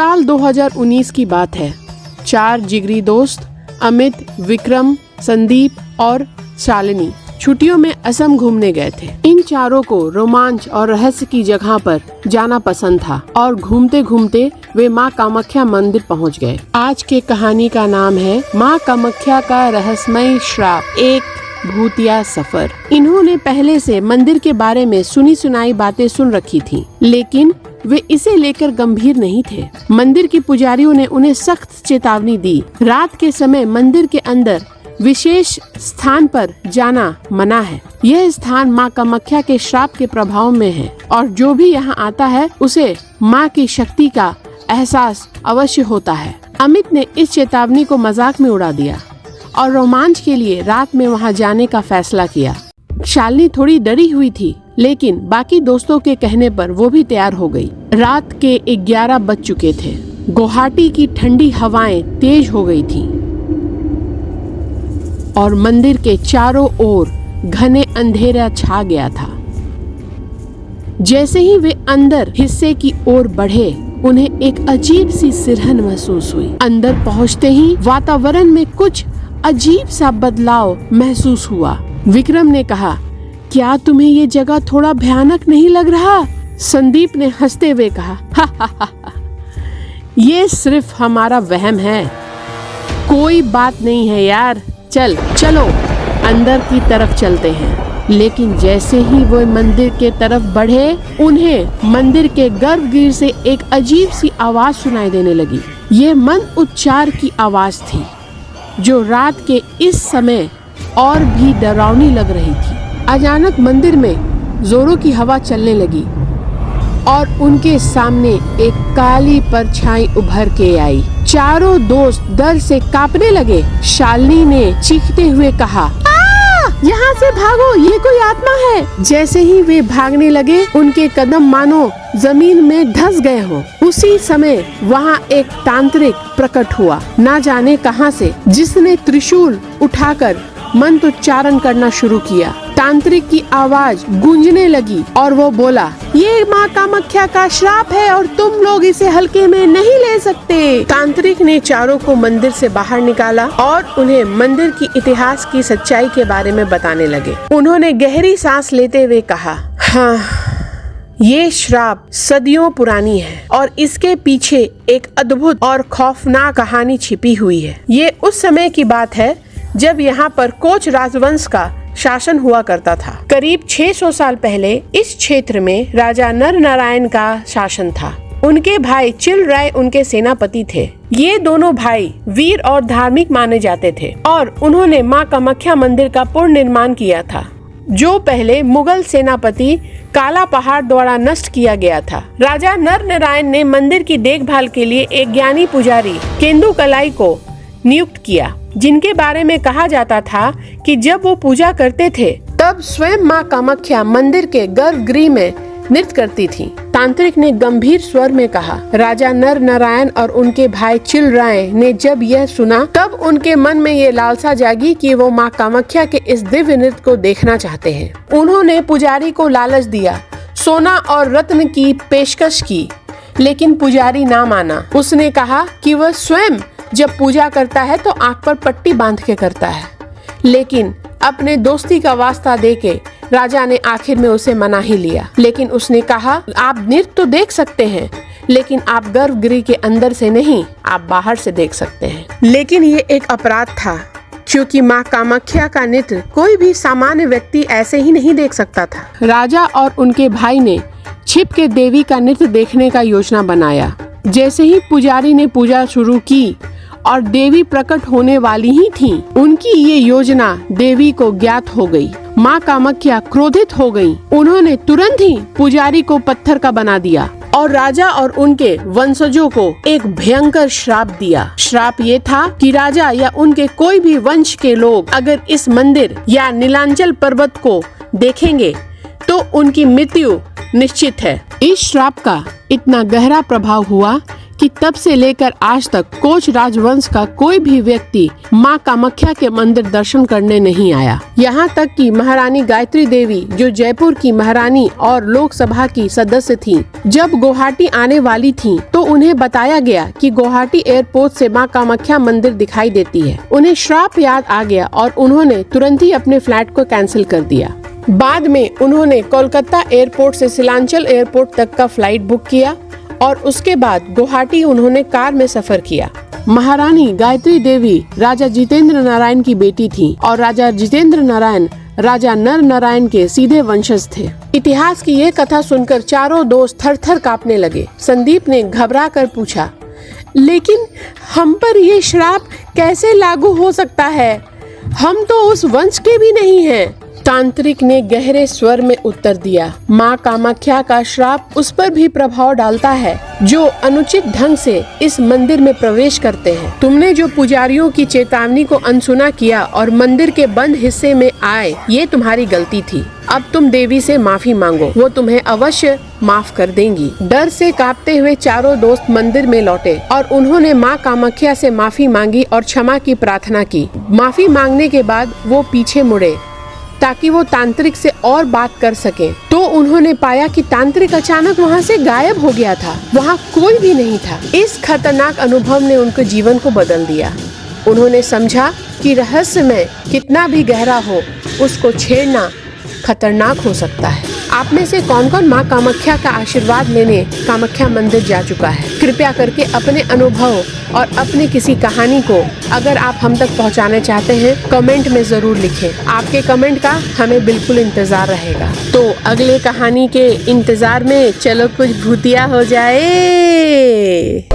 साल 2019 की बात है। 4 जिगरी दोस्त अमित, विक्रम, संदीप और शालिनी छुट्टियों में असम घूमने गए थे। इन चारों को रोमांच और रहस्य की जगह पर जाना पसंद था और घूमते घूमते वे माँ कामाख्या मंदिर पहुँच गए। आज के कहानी का नाम है माँ कामाख्या का रहस्यमय श्राप, एक भूतिया सफर। इन्होंने पहले से मंदिर के बारे में सुनी सुनाई बातें सुन रखी थी, लेकिन वे इसे लेकर गंभीर नहीं थे। मंदिर के पुजारियों ने उन्हें सख्त चेतावनी दी। रात के समय मंदिर के अंदर विशेष स्थान पर जाना मना है। यह स्थान माँ कामाख्या के श्राप के प्रभाव में है और जो भी यहाँ आता है उसे माँ की शक्ति का एहसास अवश्य होता है। अमित ने इस चेतावनी को मजाक में उड़ा दिया और रोमांच के लिए रात में वहाँ जाने का फैसला किया। शालिनी थोड़ी डरी हुई थी, लेकिन बाकी दोस्तों के कहने पर वो भी तैयार हो गई। रात के 11 बज चुके थे। गुवाहाटी की ठंडी हवाएं तेज हो गई थी और मंदिर के चारों ओर घने अंधेरा छा गया था। जैसे ही वे अंदर हिस्से की ओर बढ़े, उन्हें एक अजीब सी सिरहन महसूस हुई। अंदर पहुंचते ही वातावरण में कुछ अजीब सा बदलाव महसूस हुआ। विक्रम ने कहा, क्या तुम्हें ये जगह थोड़ा भयानक नहीं लग रहा? संदीप ने हंसते हुए कहा, हा हा हा, ये सिर्फ हमारा वहम है, कोई बात नहीं है यार, चलो अंदर की तरफ चलते हैं। लेकिन जैसे ही वो मंदिर के तरफ बढ़े, उन्हें मंदिर के गर्भगृह से एक अजीब सी आवाज सुनाई देने लगी। ये मंद उच्चार की आवाज थी जो रात के इस समय और भी डरावनी लग रही थी। अचानक मंदिर में जोरों की हवा चलने लगी और उनके सामने एक काली परछाई उभर के आई। चारों दोस्त डर से कांपने लगे। शालिनी ने चीखते हुए कहा, यहाँ से भागो, ये कोई आत्मा है। जैसे ही वे भागने लगे, उनके कदम मानो जमीन में धंस गए हो। उसी समय वहाँ एक तांत्रिक प्रकट हुआ, ना जाने कहाँ से, जिसने त्रिशूल उठाकर मंत्रोच्चारण करना शुरू किया। तांत्रिक की आवाज गूंजने लगी और वो बोला, ये माँ कामाख्या का श्राप है और तुम लोग इसे हल्के में नहीं ले सकते। तांत्रिक ने चारों को मंदिर से बाहर निकाला और उन्हें मंदिर की इतिहास की सच्चाई के बारे में बताने लगे। उन्होंने गहरी सांस लेते हुए कहा, हाँ, ये श्राप सदियों पुरानी है और इसके पीछे एक अद्भुत और खौफनाक कहानी छिपी हुई है। ये उस समय की बात है जब यहाँ पर कोच राजवंश का शासन हुआ करता था। करीब 600 साल पहले इस क्षेत्र में राजा नर नारायण का शासन था। उनके भाई चिल राय उनके सेनापति थे। ये दोनों भाई वीर और धार्मिक माने जाते थे और उन्होंने माँ कामाख्या मंदिर का पुनर्निर्माण किया था, जो पहले मुगल सेनापति काला पहाड़ द्वारा नष्ट किया गया था। राजा नर नारायण ने मंदिर की देखभाल के लिए एक ज्ञानी पुजारी केंदु कलाई को नियुक्त किया, जिनके बारे में कहा जाता था कि जब वो पूजा करते थे तब स्वयं माँ कामाख्या मंदिर के गर्भगृह में नृत्य करती थी। तांत्रिक ने गंभीर स्वर में कहा। राजा नर नारायण और उनके भाई चिल राय ने जब यह सुना, तब उनके मन में ये लालसा जागी कि वो माँ कामाख्या के इस दिव्य नृत्य को देखना चाहते हैं। उन्होंने पुजारी को लालच दिया, सोना और रत्न की पेशकश की, लेकिन पुजारी ना माना। उसने कहा कि वह स्वयं जब पूजा करता है तो आंख पर पट्टी बांध के करता है, लेकिन अपने दोस्ती का वास्ता देके राजा ने आखिर में उसे मना ही लिया। लेकिन उसने कहा, आप नृत्य तो देख सकते हैं, लेकिन आप गर्भगृह के अंदर से नहीं, आप बाहर से देख सकते हैं। लेकिन ये एक अपराध था, क्योंकि माँ कामाख्या का नृत्य कोई भी सामान्य व्यक्ति ऐसे ही नहीं देख सकता था। राजा और उनके भाई ने छिप के देवी का नृत्य देखने का योजना बनाया। जैसे ही पुजारी ने पूजा शुरू की और देवी प्रकट होने वाली ही थी, उनकी ये योजना देवी को ज्ञात हो गई। माँ कामाख्या क्रोधित हो गयी। उन्होंने तुरंत ही पुजारी को पत्थर का बना दिया और राजा और उनके वंशजों को एक भयंकर श्राप दिया। श्राप ये था कि राजा या उनके कोई भी वंश के लोग अगर इस मंदिर या नीलांचल पर्वत को देखेंगे तो उनकी मृत्यु निश्चित है। इस श्राप का इतना गहरा प्रभाव हुआ कि तब से लेकर आज तक कोच राजवंश का कोई भी व्यक्ति माँ कामाख्या के मंदिर दर्शन करने नहीं आया। यहाँ तक कि महारानी गायत्री देवी, जो जयपुर की महारानी और लोकसभा की सदस्य थीं, जब गुवाहाटी आने वाली थीं, तो उन्हें बताया गया कि गुवाहाटी एयरपोर्ट से माँ कामाख्या मंदिर दिखाई देती है। उन्हें श्राप याद आ गया और उन्होंने तुरंत ही अपने फ्लाइट को कैंसिल कर दिया। बाद में उन्होंने कोलकाता एयरपोर्ट से सीलांचल एयरपोर्ट तक का फ्लाइट बुक किया और उसके बाद गुवाहाटी उन्होंने कार में सफर किया। महारानी गायत्री देवी राजा जितेंद्र नारायण की बेटी थी और राजा जितेंद्र नारायण राजा नर नारायण के सीधे वंशज थे। इतिहास की ये कथा सुनकर चारों दोस्त थर थर कांपने लगे। संदीप ने घबरा कर पूछा, लेकिन हम पर ये श्राप कैसे लागू हो सकता है? हम तो उस वंश के भी नहीं हैं। तांत्रिक ने गहरे स्वर में उत्तर दिया, माँ कामाख्या का श्राप उस पर भी प्रभाव डालता है जो अनुचित ढंग से इस मंदिर में प्रवेश करते हैं। तुमने जो पुजारियों की चेतावनी को अनसुना किया और मंदिर के बंद हिस्से में आए, ये तुम्हारी गलती थी। अब तुम देवी से माफी मांगो, वो तुम्हें अवश्य माफ कर देंगी। डर से कांपते हुए चारों दोस्त मंदिर में लौटे और उन्होंने माँ कामाख्या से माफी मांगी और क्षमा की प्रार्थना की। माफी मांगने के बाद वो पीछे मुड़े ताकि वो तांत्रिक से और बात कर सके, तो उन्होंने पाया कि तांत्रिक अचानक वहाँ से गायब हो गया था। वहाँ कोई भी नहीं था। इस खतरनाक अनुभव ने उनके जीवन को बदल दिया। उन्होंने समझा कि रहस्यमय कितना भी गहरा हो, उसको छेड़ना खतरनाक हो सकता है। आप में से कौन कौन माँ कामाख्या का आशीर्वाद लेने कामाख्या मंदिर जा चुका है? कृपया करके अपने अनुभव और अपनी किसी कहानी को अगर आप हम तक पहुँचाना चाहते हैं, कमेंट में जरूर लिखें। आपके कमेंट का हमें बिल्कुल इंतजार रहेगा। तो अगले कहानी के इंतजार में चलो कुछ भूतिया हो जाए।